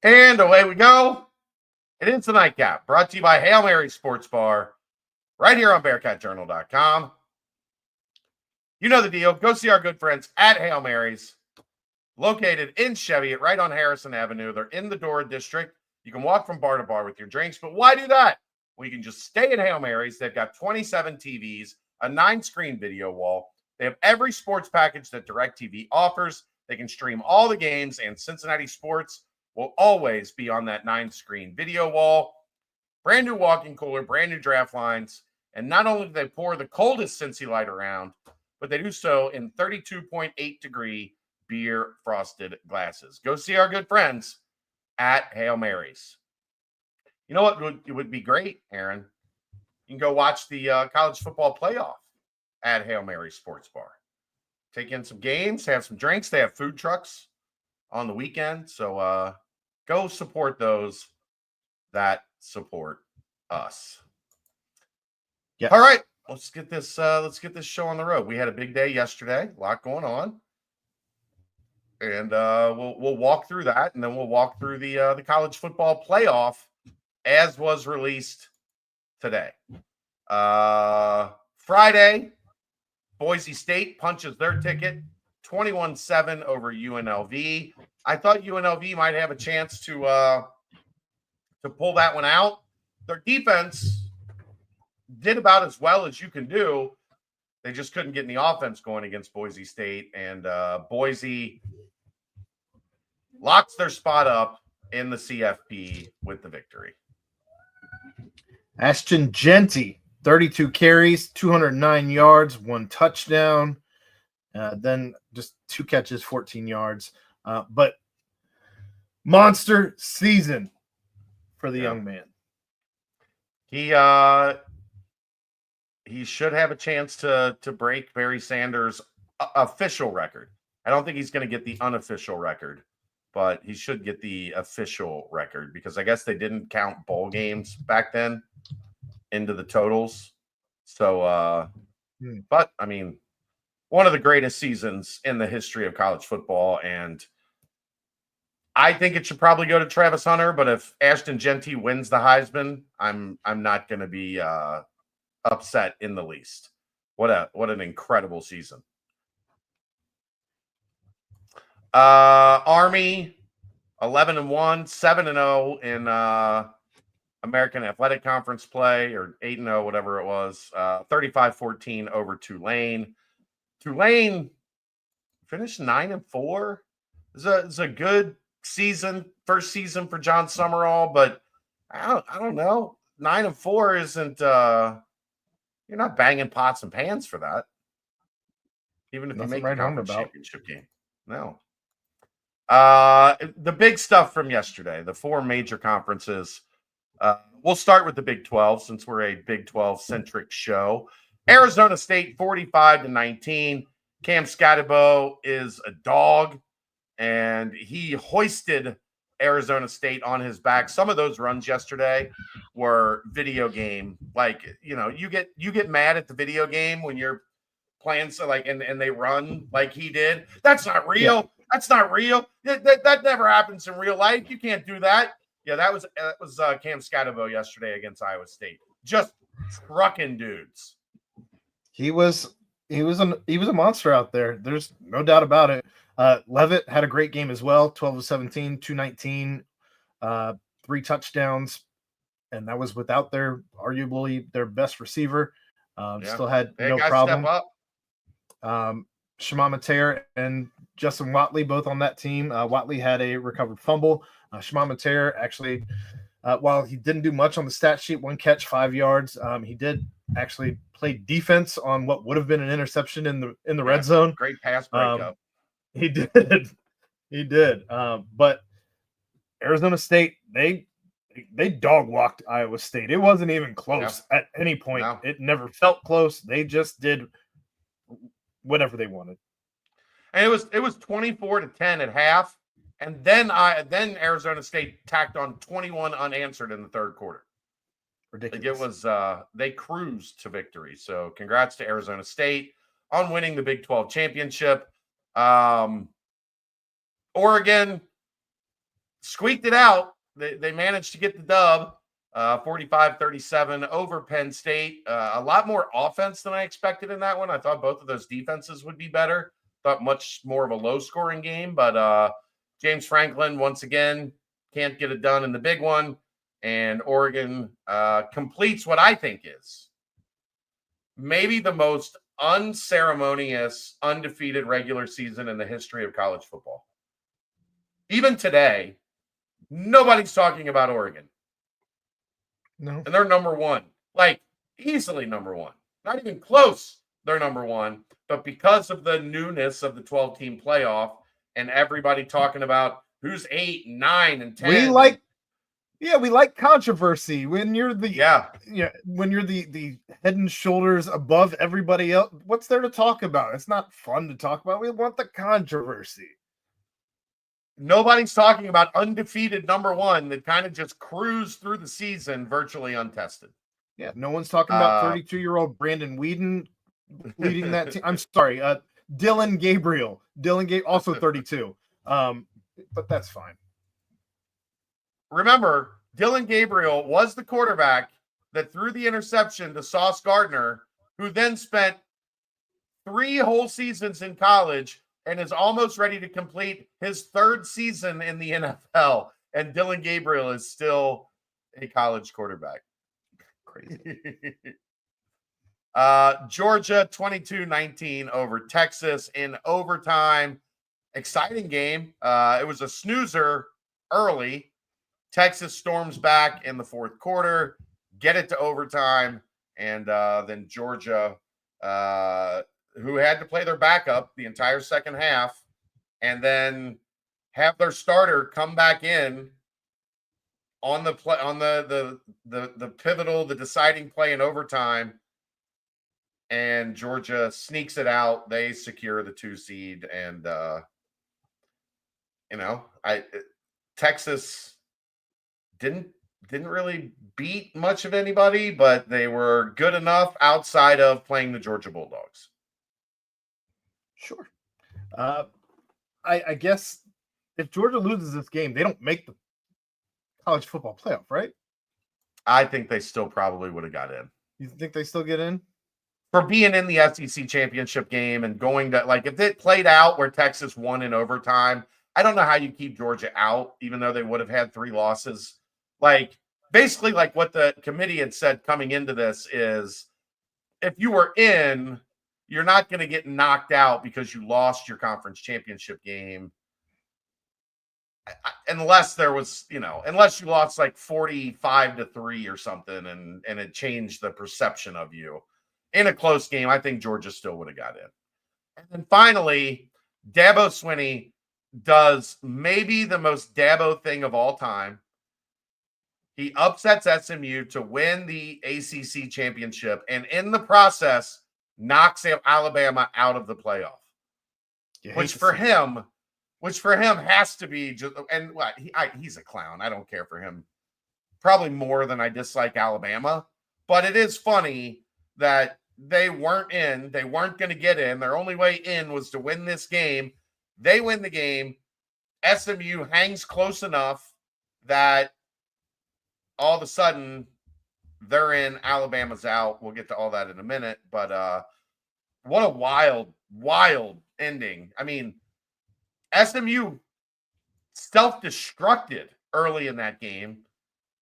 And away we go. It is the Nightcap, brought to you by Hail Mary Sports Bar, right here on BearcatJournal.com. You know the deal. Go see our good friends at Hail Mary's, located in Cheviot, right on Harrison Avenue. They're in the Dora District. You can walk from bar to bar with your drinks, but why do that? Well, you can just stay at Hail Mary's. They've got 27 TVs, a 9-screen video wall. They have every sports package that DirecTV offers. They can stream all the games, and Cincinnati sports will always be on that 9-screen video wall. Brand new walking cooler, brand new draft lines. And not only do they pour the coldest Cincy Light around, but they do so in 32.8 degree beer frosted glasses. Go see our good friends at Hail Mary's. You know what would be great, Aaron? You can go watch the college football playoff at Hail Mary Sports Bar. Take in some games, have some drinks. They have food trucks on the weekend. So go support those that support us. Yeah. All right. Let's get this show on the road. We had a big day yesterday, a lot going on. And we'll walk through that, and then we'll walk through the college football playoff as was released today. Friday, Boise State punches their ticket 21-7 over UNLV. I thought UNLV might have a chance to pull that one out. Their defense did about as well as you can do. They just couldn't get any offense going against Boise State, and Boise locks their spot up in the CFP with the victory. Ashton Genty, 32 carries, 209 yards, 1 touchdown, then just 2 catches, 14 yards. But monster season for the young man. He should have a chance to break Barry Sanders' official record. I don't think he's going to get the unofficial record, but he should get the official record because I guess they didn't count bowl games back then into the totals. So, but I mean, one of the greatest seasons in the history of college football, and I think it should probably go to Travis Hunter. But if Ashton Genty wins the Heisman, I'm not going to be upset in the least. What an incredible season. Army 11-1, 7-0 in American Athletic Conference play, or 8-0, whatever it was. 35-14 over Tulane. Tulane finished 9-4. It's a good season, first season for John Summerall, but I don't know. 9-4 isn't. You're not banging pots and pans for that, even if you make the conference championship game. No. The big stuff from yesterday, the 4 major conferences. We'll start with the Big 12 since we're a Big 12 centric show. Arizona State 45-19. Cam Scatterbo is a dog, and he hoisted Arizona State on his back. Some of those runs yesterday were video game. Like, you get mad at the video game when you're playing and they run like he did. That's not real. Yeah. That's not real. That never happens in real life. You can't do that. Yeah, that was Cam Scatterbo yesterday against Iowa State. Just trucking dudes. He was a monster out there. There's no doubt about it. Leavitt had a great game as well. 12-17, 219, 3 touchdowns, and that was without arguably their best receiver. Still had no problem. Step up. Shimon Mateer and Justin Watley both on that team. Watley had a recovered fumble. Shimon Mateer actually, while he didn't do much on the stat sheet, 1 catch, 5 yards, he did actually play defense on what would have been an interception in the red zone. Great pass breakup. He did. But Arizona State, they dog walked Iowa State. It wasn't even close at any point. No. It never felt close. They just did whatever they wanted. And it was 24-10 at half, and then Arizona State tacked on 21 unanswered in the third quarter. Ridiculous. Like it was they cruised to victory. So congrats to Arizona State on winning the Big 12 championship. Oregon squeaked it out. They managed to get the dub, 45-37 over Penn State. A lot more offense than I expected in that one. I thought both of those defenses would be better. Thought much more of a low-scoring game, but James Franklin, once again, can't get it done in the big one. And Oregon completes what I think is maybe the most unceremonious, undefeated regular season in the history of college football. Even today, nobody's talking about Oregon. No. And they're number one. Like, easily number one. Not even close, they're number one. But because of the newness of the 12-team playoff and everybody talking about who's 8, 9, and 10. We like controversy when you're the head and shoulders above everybody else. What's there to talk about? It's not fun to talk about. We want the controversy. Nobody's talking about undefeated number one that kind of just cruised through the season virtually untested. Yeah, no one's talking about 32-year-old Brandon Whedon leading that team. I'm sorry, Dylan Gabriel. Also 32. But that's fine. Remember, Dylan Gabriel was the quarterback that threw the interception to Sauce Gardner, who then spent 3 whole seasons in college and is almost ready to complete his 3rd season in the NFL. And Dylan Gabriel is still a college quarterback. Crazy. Georgia 22-19 over Texas in overtime. Exciting game. It was a snoozer early. Texas storms back in the 4th quarter, get it to overtime, and then Georgia, who had to play their backup the entire second half, and then have their starter come back in on the play on the pivotal, the deciding play in overtime, and Georgia sneaks it out. They secure the 2 seed, and Texas didn't really beat much of anybody, but they were good enough outside of playing the Georgia Bulldogs. Sure. I guess if Georgia loses this game, they don't make the college football playoff, right? I think they still probably would have got in. You think they still get in? For being in the SEC championship game and going to, like, if it played out where Texas won in overtime, I don't know how you keep Georgia out, even though they would have had 3 losses. Like, basically, like what the committee had said coming into this is if you were in, you're not going to get knocked out because you lost your conference championship game. Unless there was, unless you lost like 45-3 or something and it changed the perception of you. In a close game, I think Georgia still would have got in. And then finally, Dabo Swinney does maybe the most Dabo thing of all time. He upsets SMU to win the ACC championship, and in the process, knocks Alabama out of the playoff. Which for him has to be just, and what he's a clown. I don't care for him probably more than I dislike Alabama, but it is funny that they weren't in. They weren't going to get in. Their only way in was to win this game. They win the game. SMU hangs close enough that all of a sudden they're in. Alabama's out. We'll get to all that in a minute. But what a wild ending. I mean, SMU self-destructed early in that game.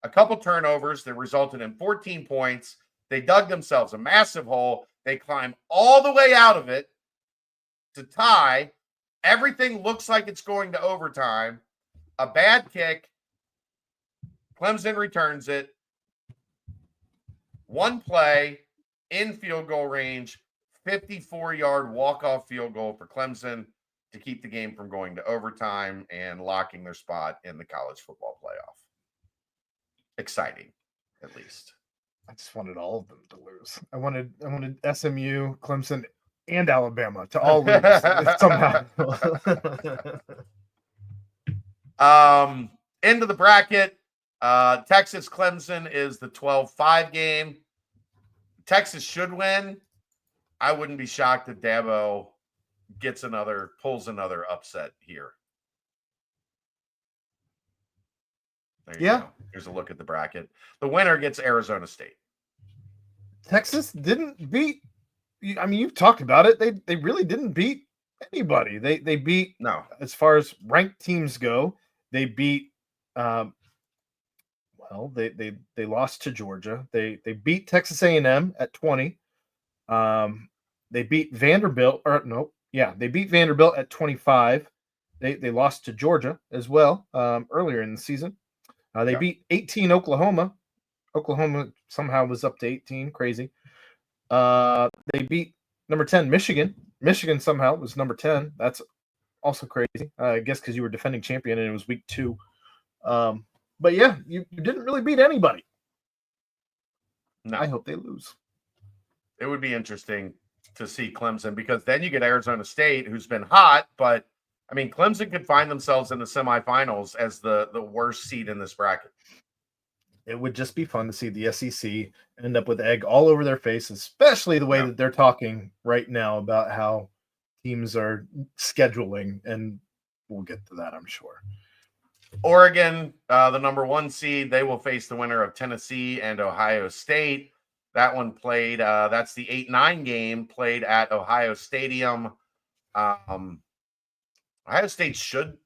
A couple turnovers that resulted in 14 points. They dug themselves a massive hole. They climb all the way out of it to tie. Everything looks like it's going to overtime. A bad kick. Clemson returns it. One play in field goal range. 54-yard walk-off field goal for Clemson to keep the game from going to overtime and locking their spot in the college football playoff. Exciting, at least. I just wanted all of them to lose. I wanted SMU, Clemson, and Alabama to all lose somehow. Into the bracket. Texas Clemson is the 12-5 game. Texas should win. I wouldn't be shocked if Dabo pulls another upset here. There you Yeah. go. Here's a look at the bracket. The winner gets Arizona State. Texas didn't beat. I mean, you've talked about it. They really didn't beat anybody. They beat, No. as far as ranked teams go, they beat. Well, they lost to Georgia. They beat Texas A&M at 20. They beat Vanderbilt, or no, yeah, they beat Vanderbilt at 25. They lost to Georgia as well earlier in the season. They beat 18 Oklahoma. Oklahoma somehow was up to 18. Crazy. They beat number 10 Michigan. Michigan somehow was number 10. That's also crazy. I guess because you were defending champion and it was week 2. But yeah, you didn't really beat anybody. No. I hope they lose. It would be interesting to see Clemson, because then you get Arizona State, who's been hot, but I mean, Clemson could find themselves in the semifinals as the worst seed in this bracket. It would just be fun to see the SEC end up with egg all over their face, especially the way that they're talking right now about how teams are scheduling, and we'll get to that, I'm sure. Oregon, the number 1 seed, they will face the winner of Tennessee and Ohio State. That one played, that's the 8-9 game played at Ohio Stadium. Ohio State should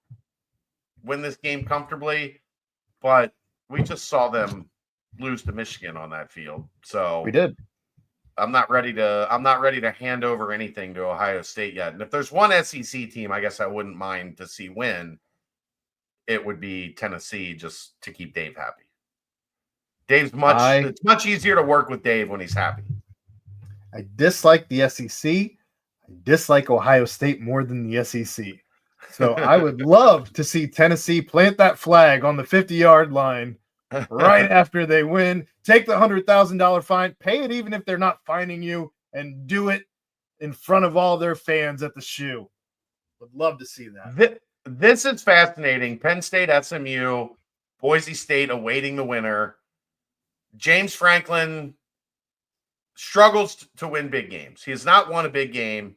win this game comfortably, but we just saw them lose to Michigan on that field. So we did. I'm not ready to hand over anything to Ohio State yet. And if there's one SEC team I guess I wouldn't mind to see win, it would be Tennessee, just to keep Dave happy. It's much easier to work with Dave when he's happy. I dislike the SEC. I dislike Ohio State more than the SEC. So I would love to see Tennessee plant that flag on the 50-yard line right after they win. Take the $100,000 fine, pay it even if they're not fining you, and do it in front of all their fans at the shoe. Would love to see that. This is fascinating. Penn State, SMU, Boise State awaiting the winner. James Franklin struggles to win big games. He has not won a big game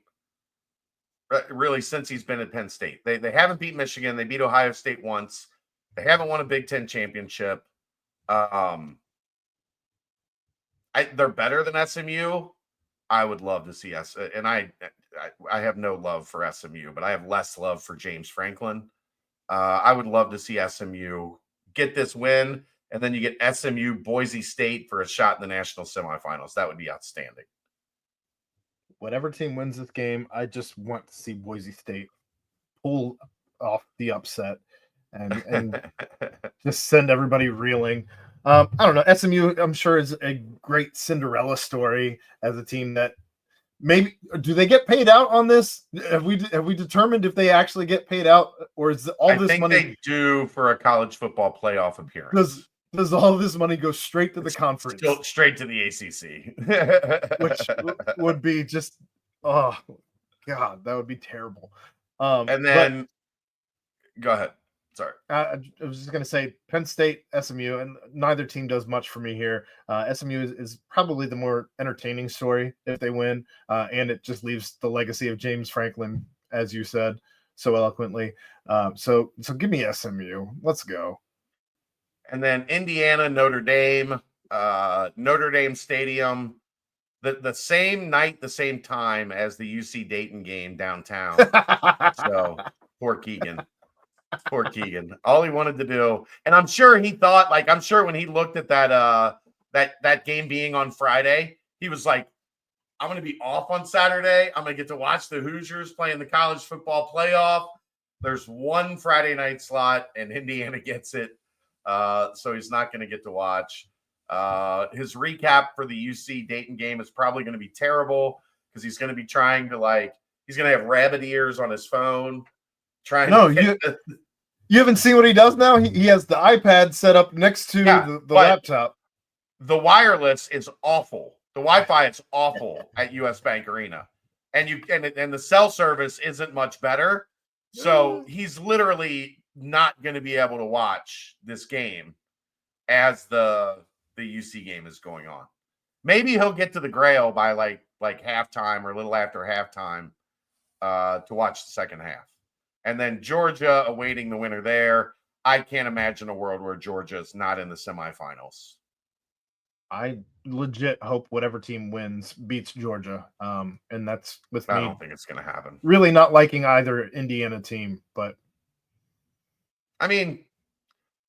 really since he's been at Penn State. They haven't beat Michigan. They beat Ohio State once. They haven't won a Big Ten championship. They're better than SMU. I would love to see us, and I have no love for SMU, but I have less love for James Franklin. I would love to see SMU get this win, and then you get SMU Boise State for a shot in the national semifinals. That would be outstanding. Whatever team wins this game, I just want to see Boise State pull off the upset and just send everybody reeling. I don't know. SMU, I'm sure, is a great Cinderella story as a team that maybe do they get paid out on this? Have we determined if they actually get paid out, or is all this money? They do for a college football playoff appearance. Does all this money go straight to the conference? Straight to the ACC, which would be just, oh God, that would be terrible. And then, go ahead. Sorry. I was just going to say Penn State, SMU, and neither team does much for me here. SMU is probably the more entertaining story if they win, and it just leaves the legacy of James Franklin, as you said so eloquently. So give me SMU. Let's go. And then Indiana, Notre Dame, Notre Dame Stadium, the same night, the same time as the UC Dayton game downtown. So poor Keegan. Poor Keegan. All he wanted to do, and I'm sure he thought, I'm sure when he looked at that game being on Friday, he was like, I'm going to be off on Saturday. I'm going to get to watch the Hoosiers play in the college football playoff. There's one Friday night slot, and Indiana gets it. So he's not going to get to watch. His recap for the UC Dayton game is probably going to be terrible because he's going to be trying to he's going to have rabbit ears on his phone. You haven't seen what he does now? He has the iPad set up next to the laptop. The wireless is awful. The Wi-Fi is awful at US Bank Arena. And the cell service isn't much better. So he's literally not going to be able to watch this game as the UC game is going on. Maybe he'll get to the Grail by like halftime or a little after halftime to watch the second half. And then Georgia awaiting the winner there. I can't imagine a world where Georgia is not in the semifinals. I legit hope whatever team wins beats Georgia. And that's with I me don't think it's going to happen. really not liking either Indiana team, but I mean,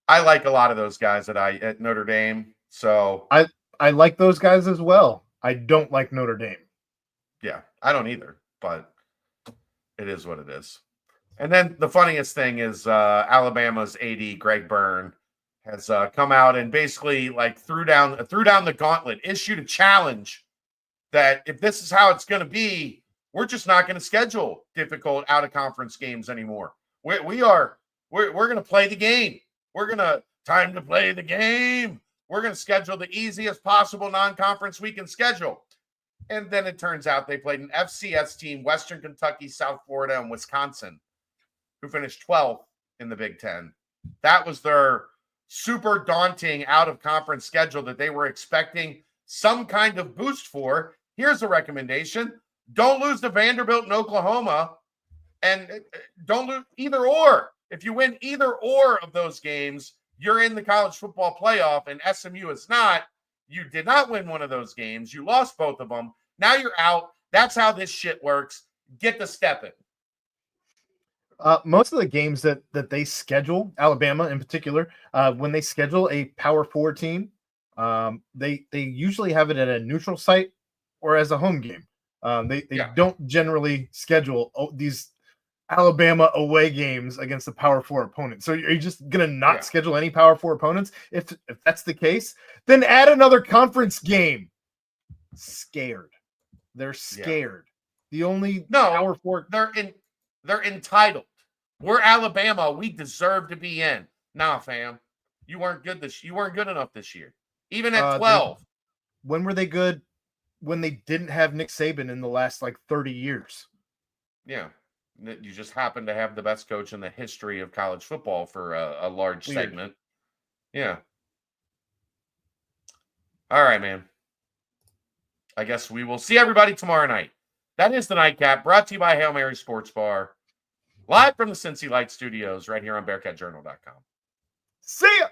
I like a lot of those guys at Notre Dame. So I like those guys as well. I don't like Notre Dame. yeah, I don't either, but it is what it is. And then the funniest thing is Alabama's AD Greg Byrne has come out and basically like threw down the gauntlet, issued a challenge that if this is how it's going to be, we're just not going to schedule difficult out of conference games anymore. We're going to play the game. We're going to time to play the game. We're going to schedule the easiest possible non-conference we can schedule. And then it turns out they played an FCS team, Western Kentucky, South Florida, and Wisconsin, who finished 12th in the Big Ten. That was their super daunting out-of-conference schedule that they were expecting some kind of boost for. Here's a recommendation. Don't lose to Vanderbilt and Oklahoma, and don't lose either or. If you win either or of those games, you're in the college football playoff, and SMU is not. You did not win one of those games. You lost both of them. Now you're out. That's how this shit works. Get the step in. Most of the games that they schedule, Alabama in particular, when they schedule a Power 4 team, they usually have it at a neutral site or as a home game. They don't generally schedule these Alabama away games against the Power 4 opponent. So are you just gonna not schedule any Power 4 opponents? If that's the case, then add another conference game. Scared. They're scared. The only Power 4 they're entitled. We're Alabama. We deserve to be in. Nah, fam. You weren't good enough this year. Even at 12. When were they good? When they didn't have Nick Saban in the last 30 years. Yeah. You just happen to have the best coach in the history of college football for a large segment. Yeah. All right, man. I guess we will see everybody tomorrow night. That is the Nightcap, brought to you by Hail Mary Sports Bar, live from the Cincy Light Studios right here on BearcatJournal.com. See ya!